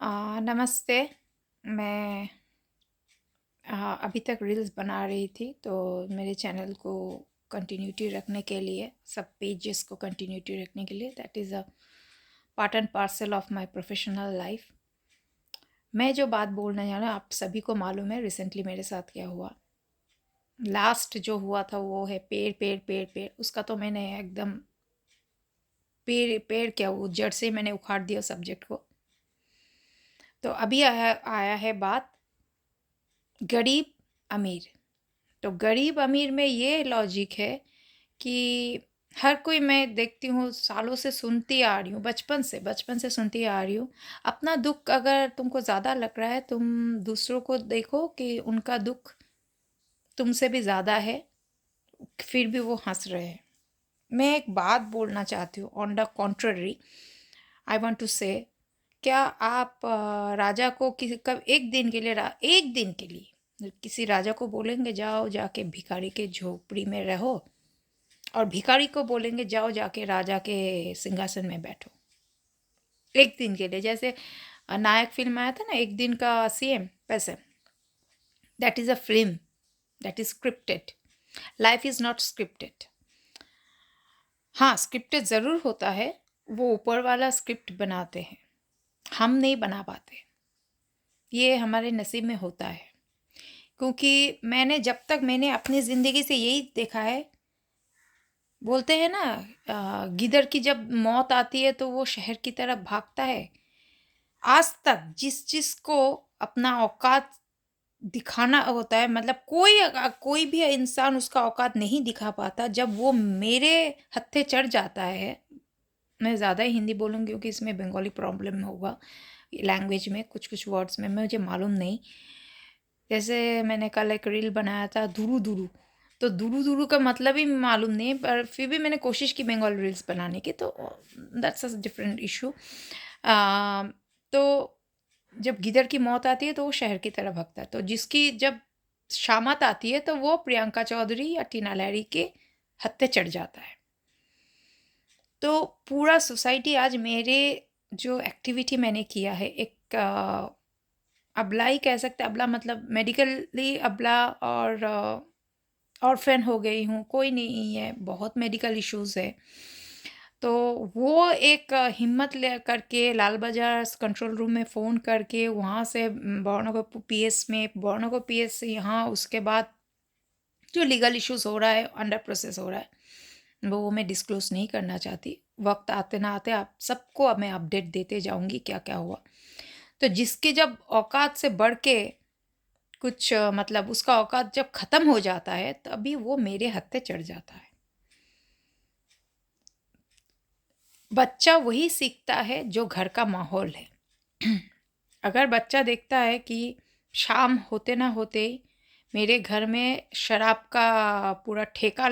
नमस्ते। मैं अभी तक रील्स बना रही थी, तो मेरे चैनल को कंटिन्यूटी रखने के लिए, सब पेजेस को कंटिन्यूटी रखने के लिए, that is a part and parcel of my professional life. मैं जो बात बोलने जा रहा हूँ, आप सभी को मालूम है रिसेंटली मेरे साथ क्या हुआ। लास्ट जो हुआ था वो है पेड़ पेड़ पेड़ पेड़, उसका तो मैंने एकदम पेड़ पेड़ क्या, वो जड़ से मैंने उखाड़ दिया सब्जेक्ट को। तो अभी आया आया है बात गरीब अमीर। तो गरीब अमीर में ये लॉजिक है कि हर कोई, मैं देखती हूँ सालों से सुनती आ रही हूँ, बचपन से सुनती आ रही हूँ। अपना दुख अगर तुमको ज़्यादा लग रहा है, तुम दूसरों को देखो कि उनका दुख तुमसे भी ज़्यादा है, फिर भी वो हंस रहे हैं। मैं एक बात बोलना चाहती हूँ, on the contrary I want to say, क्या आप राजा को किसी कब एक दिन के लिए एक दिन के लिए किसी राजा को बोलेंगे जाओ जाके भिखारी के झोपड़ी में रहो, और भिखारी को बोलेंगे जाओ जाके राजा के सिंहासन में बैठो एक दिन के लिए? जैसे नायक फिल्म आया था ना, एक दिन का सीएम, वैसे that is a film, that is scripted. Life is not scripted. हाँ, स्क्रिप्टेड ज़रूर होता है, वो ऊपर वाला स्क्रिप्ट बनाते हैं, हम नहीं बना पाते। ये हमारे नसीब में होता है, क्योंकि मैंने अपनी ज़िंदगी से यही देखा है। बोलते हैं ना, गिदड़ की जब मौत आती है तो वो शहर की तरफ भागता है। आज तक जिस जिसको अपना औकात दिखाना होता है, मतलब कोई भी इंसान उसका औकात नहीं दिखा पाता, जब वो मेरे हत्थे चढ़ जाता है। मैं ज़्यादा ही हिंदी बोलूँगी क्योंकि इसमें बंगाली प्रॉब्लम होगा, लैंग्वेज में कुछ कुछ वर्ड्स में मुझे मालूम नहीं। जैसे मैंने कल एक रील बनाया था दुरु दुरु, तो दुरु दुरु का मतलब ही मालूम नहीं, पर फिर भी मैंने कोशिश की बंगाली रील्स बनाने की, तो दैट्स अ डिफरेंट इशू। तो जब गिदड़ की मौत आती है तो वो शहर की तरफ भागता है, तो जिसकी जब शामत आती है तो वो प्रियंका चौधरी या टीना लहरी के हत्थे चढ़ जाता है। तो पूरा सोसाइटी आज मेरे जो एक्टिविटी मैंने किया है, एक अबला ही कह सकते हैं, अबला मतलब मेडिकली अबला, और ऑर्फन हो गई हूँ, कोई नहीं है, बहुत मेडिकल इश्यूज़ है। तो वो एक हिम्मत ले करके लाल बाज़ार कंट्रोल रूम में फ़ोन करके, वहाँ से बॉर्नगो पीएस में, बॉर्नगो पीएस से यहाँ, उसके बाद जो लीगल इश्यूज़ हो रहा है, अंडर प्रोसेस हो रहा है, वो मैं डिस्क्लोज़ नहीं करना चाहती। वक़्त आते ना आते आप सबको अब मैं अपडेट देते जाऊँगी क्या-क्या हुआ। तो जिसके जब औकात से बढ़ के कुछ मतलब उसका औकात जब ख़त्म हो जाता है, तभी वो मेरे हत्थे चढ़ जाता है। बच्चा वही सीखता है जो घर का माहौल है। अगर बच्चा देखता है कि शाम होते ना होते ही मेरे घर में शराब का पूरा ठेका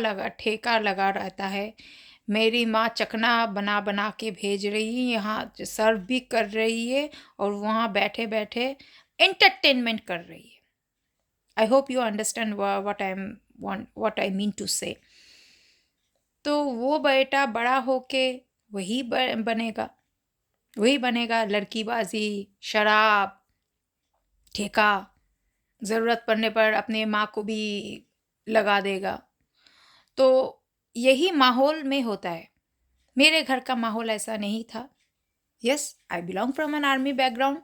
लगा रहता है, मेरी माँ चखना बना बना के भेज रही है, यहाँ सर्व भी कर रही है, और वहाँ बैठे बैठे एंटरटेनमेंट कर रही है। I hope you understand what I mean to say. तो वो बेटा बड़ा होके वही बनेगा, वही बनेगा, लड़कीबाजी, शराब, ठेका, ज़रूरत पड़ने पर अपने माँ को भी लगा देगा। तो यही माहौल में होता है। मेरे घर का माहौल ऐसा नहीं था। Yes, I belong from an army background,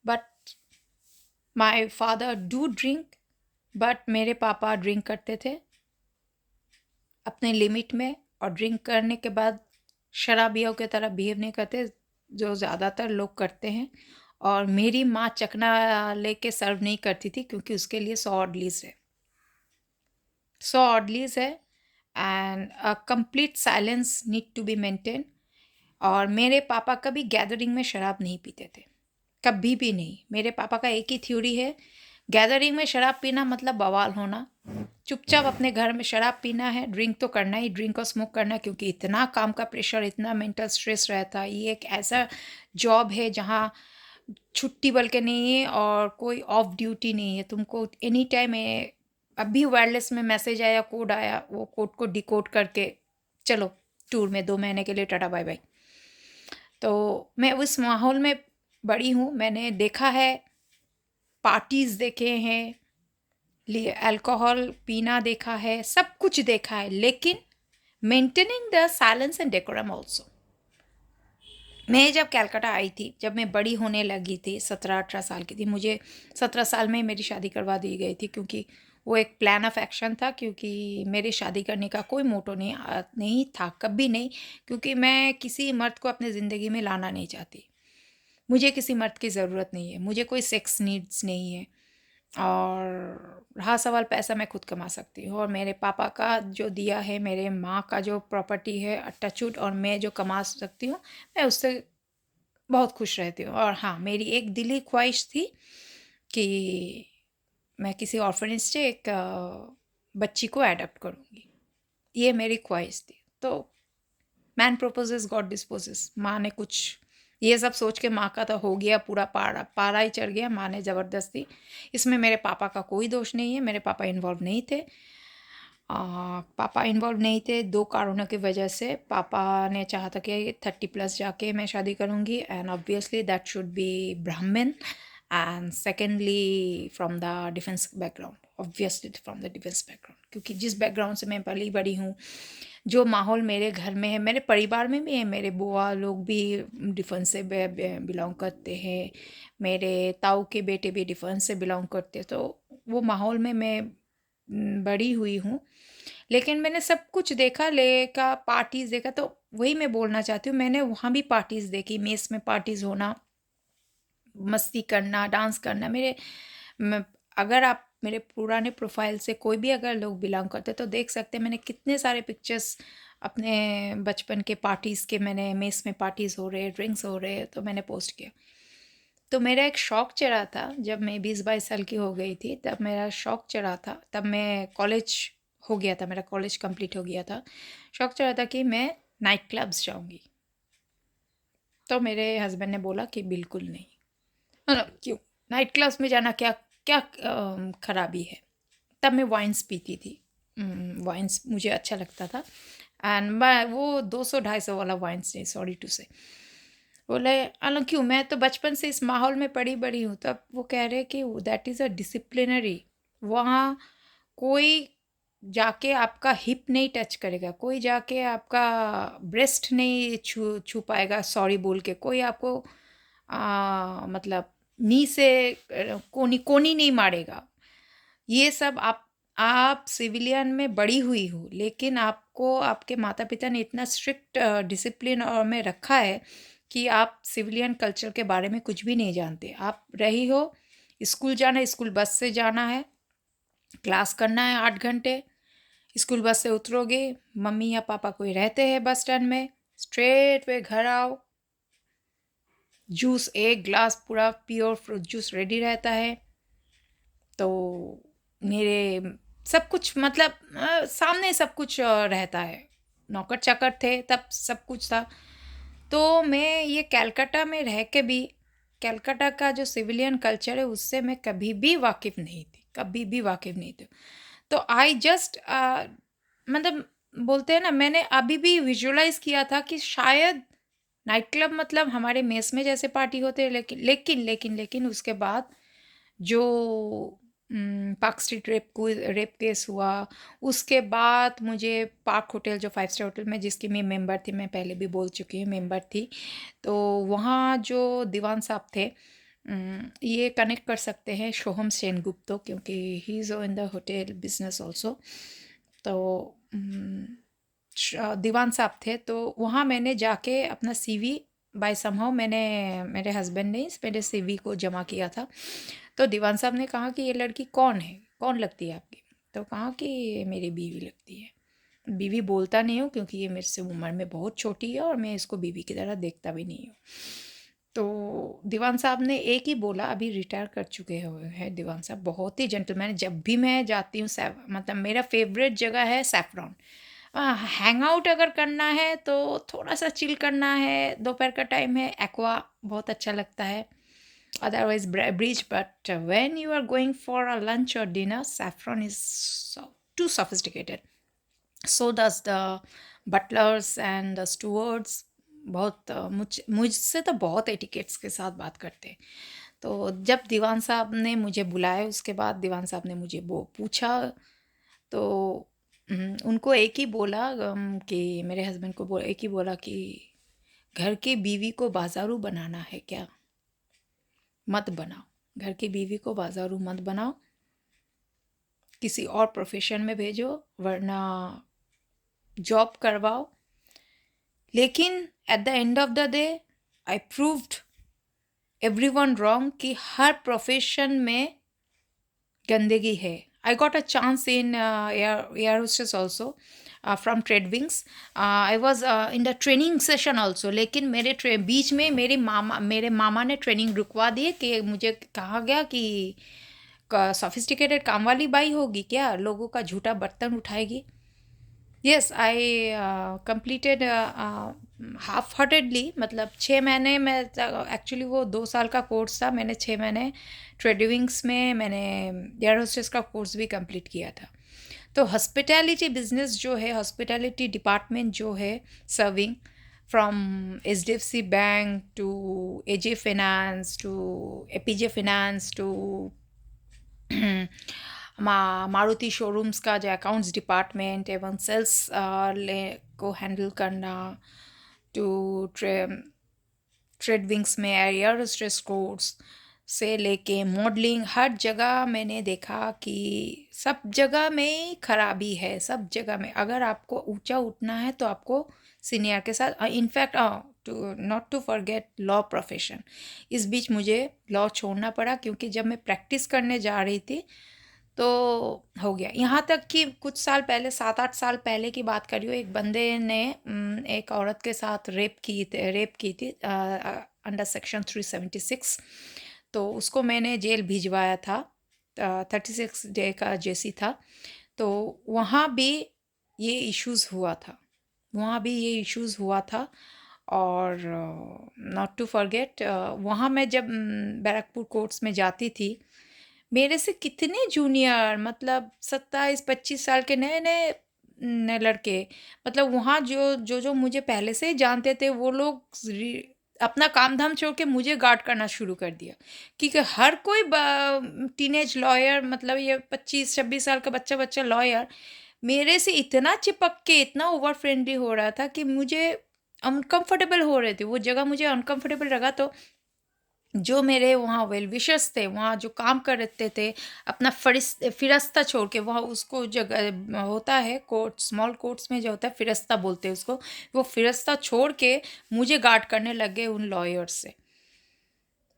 but my father do drink, but मेरे पापा ड्रिंक करते थे अपने लिमिट में, और ड्रिंक करने के बाद शराबियों की तरह बिहेव नहीं करते जो ज़्यादातर लोग करते हैं। और मेरी माँ चखना लेके सर्व नहीं करती थी, क्योंकि उसके लिए 100 ऑडलीज है, 100 ऑडलीज है, and a complete silence need to be maintain. और मेरे पापा कभी गैदरिंग में शराब नहीं पीते थे, कभी भी नहीं। मेरे पापा का एक ही थ्योरी है, गैदरिंग में शराब पीना मतलब बवाल होना। चुपचाप अपने घर में शराब पीना है, ड्रिंक तो करना ही, ड्रिंक और स्मोक करना, क्योंकि इतना काम का प्रेशर, इतना मेंटल स्ट्रेस रहता है। ये एक ऐसा जॉब है जहाँ छुट्टी बल्कि नहीं है, और कोई ऑफ ड्यूटी नहीं है, तुमको एनी टाइम। अभी वायरलेस में मैसेज आया, कोड आया, वो कोड को डिकोड करके चलो टूर में 2 महीने के लिए, टाटा बाय बाय। तो मैं उस माहौल में बड़ी हूँ, मैंने देखा है, पार्टीज़ देखे हैं, अल्कोहल पीना देखा है, सब कुछ देखा है, लेकिन maintaining the silence and decorum also. मैं जब कलकत्ता आई थी, जब मैं बड़ी होने लगी थी, 17-18 साल की थी, मुझे 17 साल में ही मेरी शादी करवा दी गई थी, क्योंकि वो एक प्लान ऑफ एक्शन था, क्योंकि मेरी शादी करने का कोई मोटो नहीं था, कभी नहीं, क्योंकि मैं किसी मर्द को अपनी ज़िंदगी में लाना नहीं चाहती। मुझे किसी मर्द की ज़रूरत नहीं है, मुझे कोई सेक्स नीड्स नहीं है। और रहा सवाल पैसा, मैं खुद कमा सकती हूँ, और मेरे पापा का जो दिया है, मेरे माँ का जो प्रॉपर्टी है टचवुड, और मैं जो कमा सकती हूँ, मैं उससे बहुत खुश रहती हूँ। और हाँ, मेरी एक दिली ख्वाहिश थी कि मैं किसी ऑर्फनेज से एक बच्ची को एडॉप्ट करूँगी, ये मेरी ख्वाहिश थी। तो मैन प्रोपोजेस गॉड डिस्पोजेस, माँ ने कुछ ये सब सोच के, माँ का तो हो गया पूरा पारा पारा ही चढ़ गया, माँ ने ज़बरदस्ती। इसमें मेरे पापा का कोई दोष नहीं है, मेरे पापा इन्वॉल्व नहीं थे। पापा इन्वॉल्व नहीं थे 2 कारणों की वजह से। पापा ने चाहा था कि 30+ जाके मैं शादी करूँगी, and obviously that should be Brahmin, and secondly from the defence background, obviously from the defence background, क्योंकि जिस बैकग्राउंड से मैं पली बड़ी हूँ, जो माहौल मेरे घर में है, मेरे परिवार में भी है, मेरे बुआ लोग भी डिफेंस से बिलोंग करते हैं, मेरे ताऊ के बेटे भी डिफेंस से बिलोंग करते हैं, तो वो माहौल में मैं बड़ी हुई हूँ। लेकिन मैंने सब कुछ देखा, लेका पार्टीज़ देखा, तो वही मैं बोलना चाहती हूँ, मैंने वहाँ भी पार्टीज़ देखी, मेस में पार्टीज़ होना, मस्ती करना, डांस करना। अगर आप मेरे पुराने प्रोफाइल से कोई भी अगर लोग बिलोंग करते तो देख सकते हैं, मैंने कितने सारे पिक्चर्स अपने बचपन के पार्टीज़ के, मैंने मेस में पार्टीज़ हो रहे, ड्रिंक्स हो रहे, तो मैंने पोस्ट किया। तो मेरा एक शौक चढ़ा था, जब मैं 20-22 साल की हो गई थी, तब मेरा शौक चढ़ा था, तब मैं कॉलेज हो गया था, मेरा कॉलेज कंप्लीट हो गया था। शौक चढ़ा था कि मैं नाइट क्लब्स जाऊंगी। तो मेरे हस्बैंड ने बोला कि बिल्कुल नहीं। क्यों? नाइट क्लब्स में जाना क्या क्या खराबी है? तब मैं वाइन्स पीती थी। वाइन्स मुझे अच्छा लगता था, एंड मैं वो 200-250 वाला वाइन्स नहीं, सॉरी टू से। बोले, अला क्यों, मैं तो बचपन से इस माहौल में पड़ी बड़ी हूँ। तब वो कह रहे कि दैट इज़ अ डिसिप्लिनरी, वहाँ कोई जाके आपका हिप नहीं टच करेगा, कोई जाके आपका ब्रेस्ट नहीं छू छू पाएगा सॉरी बोल के, कोई आपको मतलब नी से कोनी कोनी नहीं मारेगा। ये सब आप सिविलियन में बड़ी हुई हो, लेकिन आपको आपके माता पिता ने इतना स्ट्रिक्ट डिसिप्लिन और में रखा है कि आप सिविलियन कल्चर के बारे में कुछ भी नहीं जानते। आप रही हो, स्कूल जाना है, स्कूल बस से जाना है, क्लास करना है 8 घंटे, स्कूल बस से उतरोगे, मम्मी या पापा कोई रहते हैं बस स्टैंड में, स्ट्रेट वे घर आओ, जूस एक ग्लास पूरा प्योर फ्रूट जूस रेडी रहता है। तो मेरे सब कुछ मतलब सामने सब कुछ रहता है, नौकर चाकर थे तब, सब कुछ था। तो मैं ये कलकत्ता में रह के भी, कलकत्ता का जो सिविलियन कल्चर है उससे मैं कभी भी वाकिफ़ नहीं थी, कभी भी वाकिफ़ नहीं थी। तो आई जस्ट मतलब बोलते हैं ना, मैंने अभी भी विजुअलाइज किया था कि शायद नाइट क्लब मतलब हमारे मेस में जैसे पार्टी होते हैं, लेकिन उसके बाद जो पार्क स्ट्रीट रेप केस हुआ, उसके बाद मुझे पार्क होटल, जो 5 स्टार होटल में जिसकी मैं मेंबर थी, मैं पहले भी बोल चुकी हूँ मेंबर थी, तो वहाँ जो दीवान साहब थे, ये कनेक्ट कर सकते हैं सोहम सेनगुप्तो, क्योंकि he is in the hotel business also. तो दीवान साहब थे, तो वहाँ मैंने जाके अपना सीवी बाय समहाउ, मैंने, मेरे हस्बैंड ने मेरे सीवी को जमा किया था। तो दीवान साहब ने कहा कि ये लड़की कौन है, कौन लगती है आपकी? तो कहा कि ये मेरी बीवी लगती है। बीवी बोलता नहीं हूँ क्योंकि ये मेरे से उम्र में बहुत छोटी है, और मैं इसको बीवी की तरह देखता भी नहीं हूँ। तो दीवान साहब ने एक ही बोला, अभी रिटायर कर चुके हुए हैं दीवान साहब, बहुत ही जेंटलमैन। जब भी मैं जाती हूँ, मतलब मेरा फेवरेट जगह है सैफरॉन। हैंग आउट अगर करना है, तो थोड़ा सा चिल करना है, दोपहर का टाइम है, एक्वा बहुत अच्छा लगता है, otherwise breach. But when you are going for a lunch or dinner, saffron is too sophisticated. So does the butlers and the stewards, बहुत मुझसे तो बहुत एटिकेट्स के साथ बात करते हैं। तो जब दीवान साहब ने मुझे बुलाया, उसके बाद दीवान साहब ने मुझे वो पूछा, तो उनको एक ही बोला, कि मेरे हस्बैंड को एक ही बोला कि घर की बीवी को बाजारू बनाना है क्या? मत बनाओ। घर की बीवी को बाजारू मत बनाओ, किसी और प्रोफेशन में भेजो, वरना जॉब करवाओ। लेकिन at the end of the day I proved everyone wrong कि हर प्रोफेशन में गंदगी है। I got a chance in air hostess also from trade wings. I was in the training session also, लेकिन बीच में मेरे मामा ने ट्रेनिंग रुकवा दिए कि मुझे कहा गया कि सोफिस्टिकेटेड काम वाली बाई होगी क्या, लोगों का झूठा बर्तन उठाएगी। Yes, I completed half heartedly, मतलब 6 महीने में। एक्चुअली वो 2 साल का कोर्स था, मैंने 6 महीने ट्रेडिंग्स में मैंने एयर होस्टेस का कोर्स भी कंप्लीट किया था। तो हॉस्पिटैलिटी बिजनेस जो है, हॉस्पिटैलिटी डिपार्टमेंट जो है, serving from HDFC bank to AJ finance to APJ finance to Maruti showrooms का जो अकाउंट्स डिपार्टमेंट एवं सेल्स को हैंडल करना, टू ट्रेड विंग्स में एयर होस्टेस कोर्स से लेके मॉडलिंग, हर जगह मैंने देखा कि सब जगह में खराबी है। सब जगह में अगर आपको ऊंचा उठना है तो आपको सीनियर के साथ, in fact to not to forget law profession. इस बीच मुझे लॉ छोड़ना पड़ा, क्योंकि जब मैं प्रैक्टिस करने जा रही थी तो हो गया। यहाँ तक कि कुछ साल पहले, 7-8 साल पहले की बात कर रही हूँ, एक बंदे ने एक औरत के साथ रेप की थी अंडर सेक्शन 376। तो उसको मैंने जेल भिजवाया था। 36 डे का जेसी था। तो वहाँ भी ये इश्यूज़ हुआ था, वहाँ भी ये इश्यूज़ हुआ था। और नॉट टू फॉरगेट, वहाँ मैं जब बैरकपुर कोर्ट्स में जाती थी, मेरे से कितने जूनियर, मतलब 27-25 साल के नए नए लड़के, मतलब वहाँ जो मुझे पहले से ही जानते थे, वो लोग अपना काम धाम छोड़ के मुझे गार्ड करना शुरू कर दिया। क्योंकि हर कोई टीनेज लॉयर, मतलब ये 25-26 साल का बच्चा बच्चा लॉयर मेरे से इतना चिपक के, इतना ओवर फ्रेंडली हो रहा था कि मुझे अनकंफर्टेबल हो रहे थे। वो जगह मुझे अनकंफर्टेबल लगा। तो जो मेरे वहाँ वेल विशर्स थे, वहाँ जो काम करते थे, अपना फिरस्ता छोड़ के, वहाँ उसको जगह होता है कोर्ट, स्मॉल कोर्ट्स में जो होता है फिरस्ता बोलते हैं उसको, वो फिरस्ता छोड़ के मुझे गार्ड करने लग गए उन लॉयर्स से।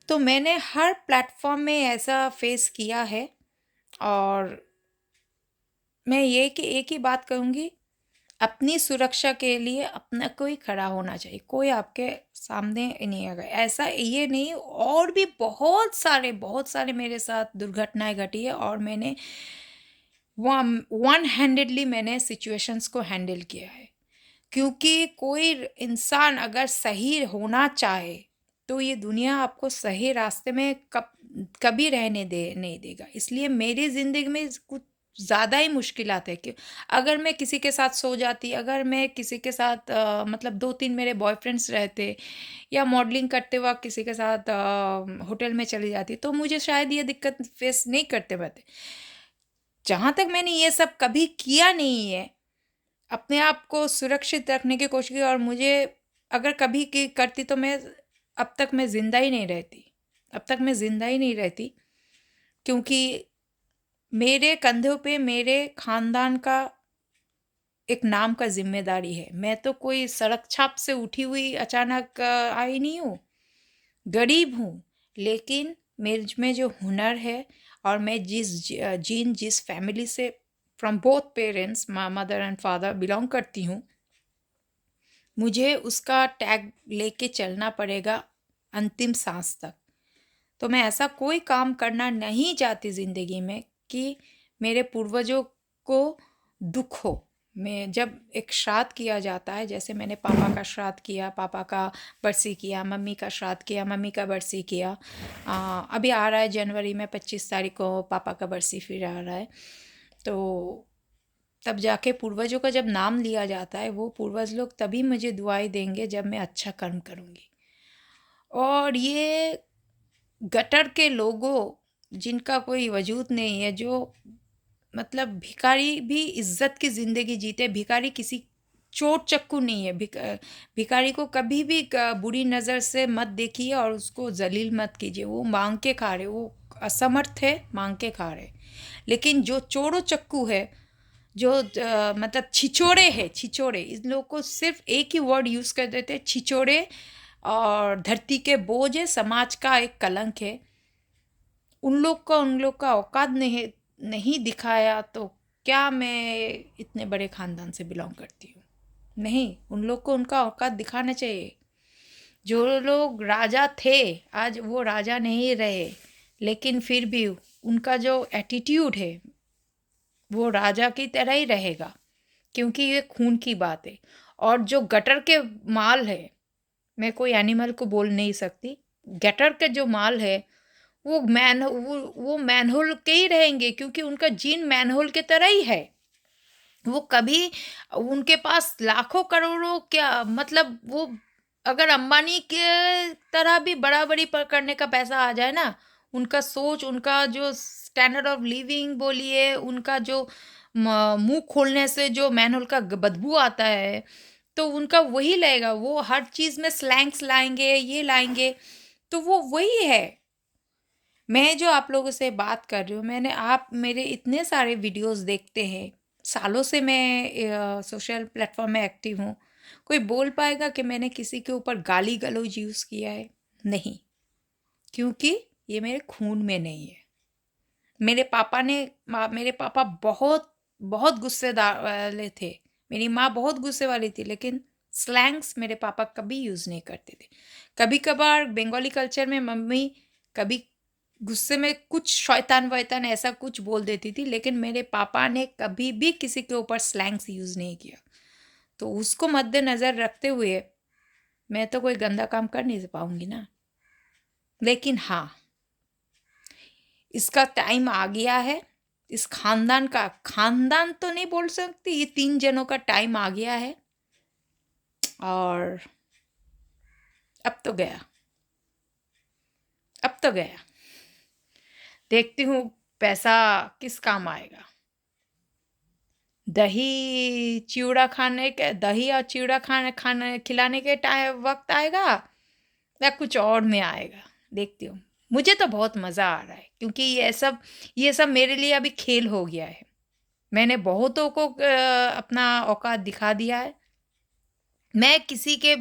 तो मैंने हर प्लेटफॉर्म में ऐसा फेस किया है। और मैं ये कि एक ही बात कहूँगी, अपनी सुरक्षा के लिए अपना कोई खड़ा होना चाहिए, कोई आपके सामने नहीं आएगा। ऐसा ये नहीं, और भी बहुत सारे मेरे साथ दुर्घटनाएं घटी है, और मैंने वन हैंडेडली मैंने सिचुएशंस को हैंडल किया है। क्योंकि कोई इंसान अगर सही होना चाहे तो ये दुनिया आपको सही रास्ते में कभी रहने दे नहीं देगा। इसलिए मेरी ज़िंदगी में कुछ ज़्यादा ही मुश्किलात है कि अगर मैं किसी के साथ सो जाती, अगर मैं किसी के साथ मतलब 2-3 मेरे बॉयफ्रेंड्स रहते, या मॉडलिंग करते वक्त किसी के साथ होटल में चली जाती, तो मुझे शायद ये दिक्कत फेस नहीं करते पड़ते। जहाँ तक मैंने ये सब कभी किया नहीं है, अपने आप को सुरक्षित रखने की कोशिश की, और मुझे अगर कभी की करती तो मैं अब तक मैं ज़िंदा ही नहीं रहती। अब तक मैं ज़िंदा ही नहीं रहती, क्योंकि मेरे कंधों पे मेरे ख़ानदान का एक नाम का ज़िम्मेदारी है। मैं तो कोई सड़क छाप से उठी हुई अचानक आई नहीं हूँ। गरीब हूँ, लेकिन मेरे में जो हुनर है, और मैं जिस फैमिली से from both parents, mother and father belong करती हूँ, मुझे उसका टैग लेके चलना पड़ेगा अंतिम सांस तक। तो मैं ऐसा कोई काम करना नहीं चाहती ज़िंदगी में कि मेरे पूर्वजों को दुख हो। मैं जब एक श्राद्ध किया जाता है, जैसे मैंने पापा का श्राद्ध किया, पापा का बरसी किया, मम्मी का श्राद्ध किया, मम्मी का बरसी किया, अभी आ रहा है जनवरी में 25 तारीख को पापा का बरसी फिर आ रहा है। तो तब जाके पूर्वजों का जब नाम लिया जाता है, वो पूर्वज लोग तभी मुझे दुआएं देंगे जब मैं अच्छा कर्म करूँगी। और ये गटर के लोगों जिनका कोई वजूद नहीं है, जो मतलब भिखारी भी इज्जत की ज़िंदगी जीते, भिखारी किसी चोट चक्कू नहीं है। भिखारी को कभी भी बुरी नज़र से मत देखिए और उसको जलील मत कीजिए। वो मांग के खा रहे, वो असमर्थ है, मांग के खा रहे। लेकिन जो चोरो चक्कू है, जो मतलब छिचोड़े है, छिचोड़े, इन लोगों को सिर्फ एक ही वर्ड यूज़ कर देते हैं, छिचोड़े। और धरती के बोझ है, समाज का एक कलंक है। उन लोग का औकात नहीं दिखाया तो क्या मैं इतने बड़े खानदान से बिलोंग करती हूँ? नहीं, उन लोग को उनका औकात दिखाना चाहिए। जो लोग राजा थे, आज वो राजा नहीं रहे, लेकिन फिर भी उनका जो एटीट्यूड है वो राजा की तरह ही रहेगा, क्योंकि ये खून की बात है। और जो गटर के माल है, मैं कोई एनिमल को बोल नहीं सकती, गटर के जो माल है वो मैनहोल के ही रहेंगे, क्योंकि उनका जीन मैनहोल के तरह ही है। वो कभी, उनके पास लाखों करोड़ों क्या मतलब, वो अगर अंबानी के तरह भी बराबरी पर करने का पैसा आ जाए ना, उनका सोच, उनका जो स्टैंडर्ड ऑफ लिविंग बोलिए, उनका जो मुंह खोलने से जो मैनहोल का बदबू आता है, तो उनका वही लगेगा। वो हर चीज़ में स्लैंग्स लाएंगे, ये लाएंगे, तो वो वही है। मैं जो आप लोगों से बात कर रही हूँ, मैंने, आप मेरे इतने सारे वीडियोस देखते हैं, सालों से मैं सोशल प्लेटफॉर्म में एक्टिव हूँ। कोई बोल पाएगा कि मैंने किसी के ऊपर गाली गलौज यूज़ किया है? नहीं, क्योंकि ये मेरे खून में नहीं है। मेरे पापा बहुत बहुत गुस्सेदार वाले थे। मेरी माँ बहुत गुस्से वाली थी, लेकिन स्लैंग्स मेरे पापा कभी यूज़ नहीं करते थे। कभी कभार बंगाली कल्चर में मम्मी कभी गुस्से में कुछ शैतान वैतान ऐसा कुछ बोल देती थी, लेकिन मेरे पापा ने कभी भी किसी के ऊपर स्लैंग्स यूज़ नहीं किया। तो उसको मद्देनज़र रखते हुए मैं तो कोई गंदा काम कर नहीं पाऊंगी ना। लेकिन हाँ, इसका टाइम आ गया है। इस खानदान का, खानदान तो नहीं बोल सकती, ये 3 जनों का टाइम आ गया है। और अब तो गया, अब तो गया। देखती हूँ पैसा किस काम आएगा। दही और चिवड़ा खाने खिलाने के टाइम वक्त आएगा, या कुछ और में आएगा, देखती हूँ। मुझे तो बहुत मज़ा आ रहा है, क्योंकि ये सब मेरे लिए अभी खेल हो गया है। मैंने बहुतों को अपना औकात दिखा दिया है। मैं किसी के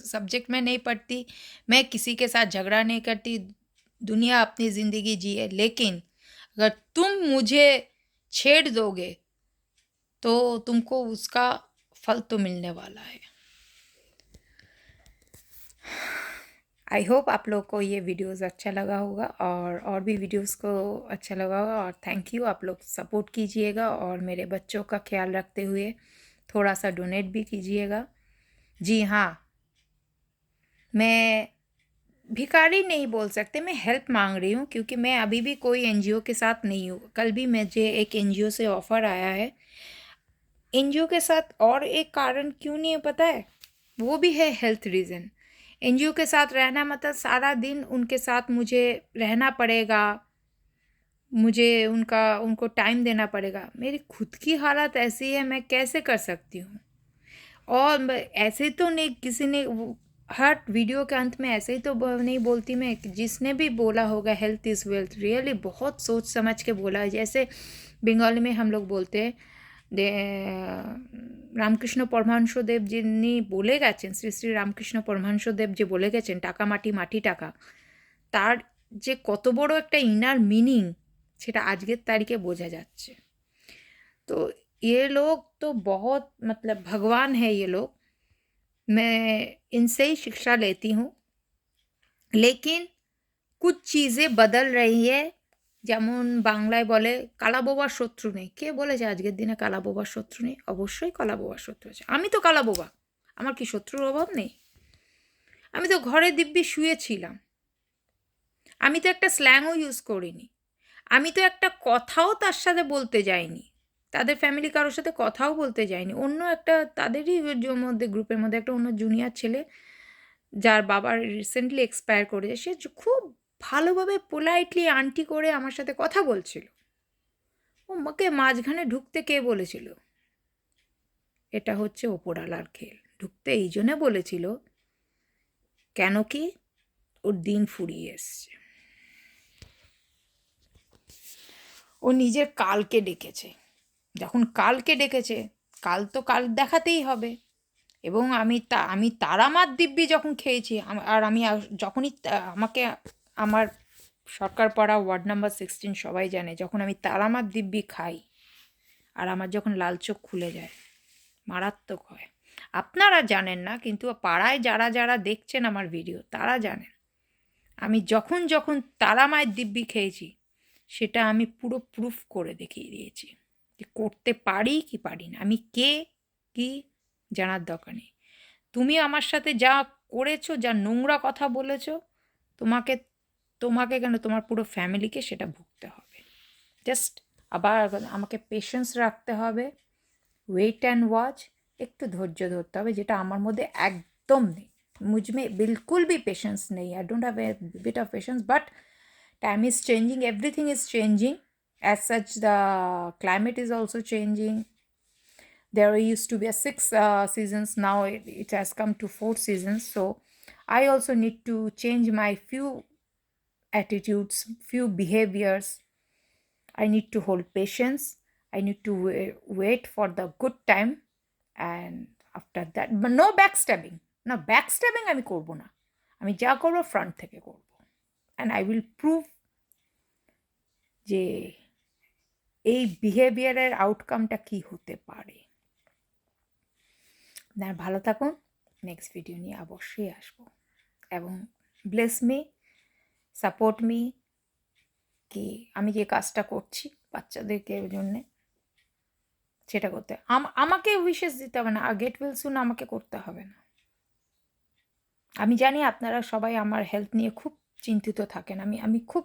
सब्जेक्ट में नहीं पढ़ती, मैं किसी के साथ झगड़ा नहीं करती। दुनिया अपनी ज़िंदगी जिए, लेकिन अगर तुम मुझे छेड़ दोगे तो तुमको उसका फल तो मिलने वाला है। आई होप आप लोग को ये वीडियोस अच्छा लगा होगा, और भी वीडियोस को अच्छा लगा होगा। और थैंक यू, आप लोग सपोर्ट कीजिएगा, और मेरे बच्चों का ख्याल रखते हुए थोड़ा सा डोनेट भी कीजिएगा। जी हाँ, मैं भिखारी नहीं बोल सकते, मैं हेल्प मांग रही हूँ, क्योंकि मैं अभी भी कोई एनजीओ के साथ नहीं हूँ। कल भी मुझे एक एनजीओ से ऑफ़र आया है। एनजीओ के साथ और एक कारण क्यों नहीं है पता है? वो भी है हेल्थ रीज़न। एनजीओ के साथ रहना मतलब सारा दिन उनके साथ मुझे रहना पड़ेगा, मुझे उनको टाइम देना पड़ेगा। मेरी खुद की हालत ऐसी है, मैं कैसे कर सकती हूँ? और ऐसे तो नहीं, किसी ने हर वीडियो के अंत में ऐसे ही तो नहीं बोलती मैं। जिसने भी बोला होगा हेल्थ इज़ वेल्थ, रियली बहुत सोच समझ के बोला है। जैसे बंगाली में हम लोग बोलते हैं, রামকৃষ্ণ পরমহংসদেব যিনি বলে গেছেন, শ্রী শ্রী রামকৃষ্ণ পরমহংসদেব যে বলে গেছেন, টাকা মাটি, মাটি টাকা, তার যে কত বড় একটা ইনার মিনিং, সেটা আজকের তারিখে বোঝা যাচ্ছে। तो ये लोग तो बहुत मतलब भगवान है ये लोग। मैं इनसे ही शिक्षा लेती हूँ, लेकिन कुछ चीज़ें बदल रही है। যেমন বাংলায় বলে কালা বোবার শত্রু নেই। কে বলেছে আজকের দিনে কালা বোবার শত্রু নেই? অবশ্যই কালা বোবার শত্রু আছে। আমি তো কালা বোবা, আমার কি শত্রুর অভাব নেই? আমি তো ঘরে দিব্যি শুয়েছিলাম। আমি তো একটা স্ল্যাংও ইউজ করিনি। আমি তো একটা কথাও তার সাথে বলতে যাইনি। তাদের ফ্যামিলি কারোর সাথে কথাও বলতে যায়নি। অন্য একটা তাদেরই মধ্যে গ্রুপের মধ্যে একটা অন্য জুনিয়র ছেলে, যার বাবা রিসেন্টলি এক্সপায়ার করেছে, সে খুব ভালোভাবে পোলাইটলি আন্টি করে আমার সাথে কথা বলছিল। ওকে মাঝখানে ঢুকতে কে বলেছিল? এটা হচ্ছে ওপরওয়ালার খেল। ঢুকতে এই জন্যে বলেছিল কেন কি ওর দিন ফুরিয়ে এসছে। ও নিজের কালকে ডেকেছে। যখন কালকে ডেকেছে, কাল তো কাল দেখাতেই হবে। এবং আমি তারামার দিব্যি যখন খেয়েছি, আর আমি যখনই আমাকে আমার সরকারপাড়া ওয়ার্ড নাম্বার 16 সবাই জানে, যখন আমি তারামার দিব্যি খাই আর আমার যখন লাল চোখ খুলে যায়, মারাত্মক হয়। আপনারা জানেন না, কিন্তু পাড়ায় যারা যারা দেখছেন আমার ভিডিও তারা জানেন আমি যখন যখন তারা মায়ের দিব্যি খেয়েছি, সেটা আমি পুরো প্রুফ করে দেখিয়ে দিয়েছি যে করতে পারি কি পারি না। আমি কে কি জানার দরকার নেই। তুমি আমার সাথে যা করেছো, যা নোংরা কথা বলেছো, তোমাকে তোমাকে কেন, তোমার পুরো ফ্যামিলিকে সেটা ভুগতে হবে। জাস্ট আবার আমাকে পেশেন্স রাখতে হবে, ওয়েট অ্যান্ড ওয়াচ, একটু ধৈর্য ধরতে হবে, যেটা আমার মধ্যে একদম নেই। मुझ में बिल्कुल भी पेशेंस नहीं है. I don't have a bit of patience, but time is changing, everything is changing. As such, the climate is also changing. There used to be a 6 seasons, now it has come to 4 seasons. So I also need to change my few attitudes, few behaviors. I need to hold patience. I need to wait for the good time, and after that, but no backstabbing. না, backstabbing আমি করব না। আমি যা করব front থেকে করব, and I will prove যে এই বিহেভিয়ারের আউটকামটা কি হতে পারে। আপনারা ভালো থাকুন, নেক্সট ভিডিও নিয়ে অবশ্যই আসবো। এবং ব্লেস মি, সাপোর্ট মি, কি আমি যে কাজটা করছি বাচ্চাদেরকে জন্যে, সেটা করতে আমাকে উইশেস দিতে হবে না, আর গেট উইল সুন আমাকে করতে হবে না। আমি জানি আপনারা সবাই আমার হেলথ নিয়ে খুব চিন্তিত থাকেন। আমি খুব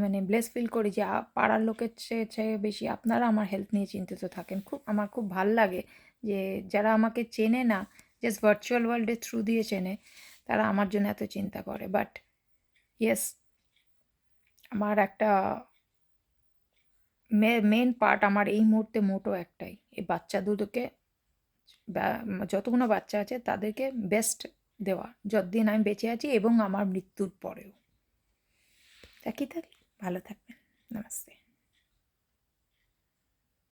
মানে ব্লেস ফিল করি যে পাড়ার লোকের চেয়ে বেশি আপনারা আমার হেলথ নিয়ে চিন্তিত থাকেন। আমার খুব ভাল লাগে যে যারা আমাকে চেনে না, জাস্ট ভার্চুয়াল ওয়ার্ল্ডের থ্রু দিয়ে চেনে, তারা আমার জন্য এত চিন্তা করে। বাট ইয়েস, আমার একটা মেন পার্ট আমার এই মুহূর্তে মোটো একটাই, এই বাচ্চা দুটোকে, যতগুলো বাচ্চা আছে তাদেরকে বেস্ট দেওয়া, যতদিন আমি বেঁচে আছি এবং আমার মৃত্যুর পরেও। থাকি ভালো থাকবেন। নমস্তে।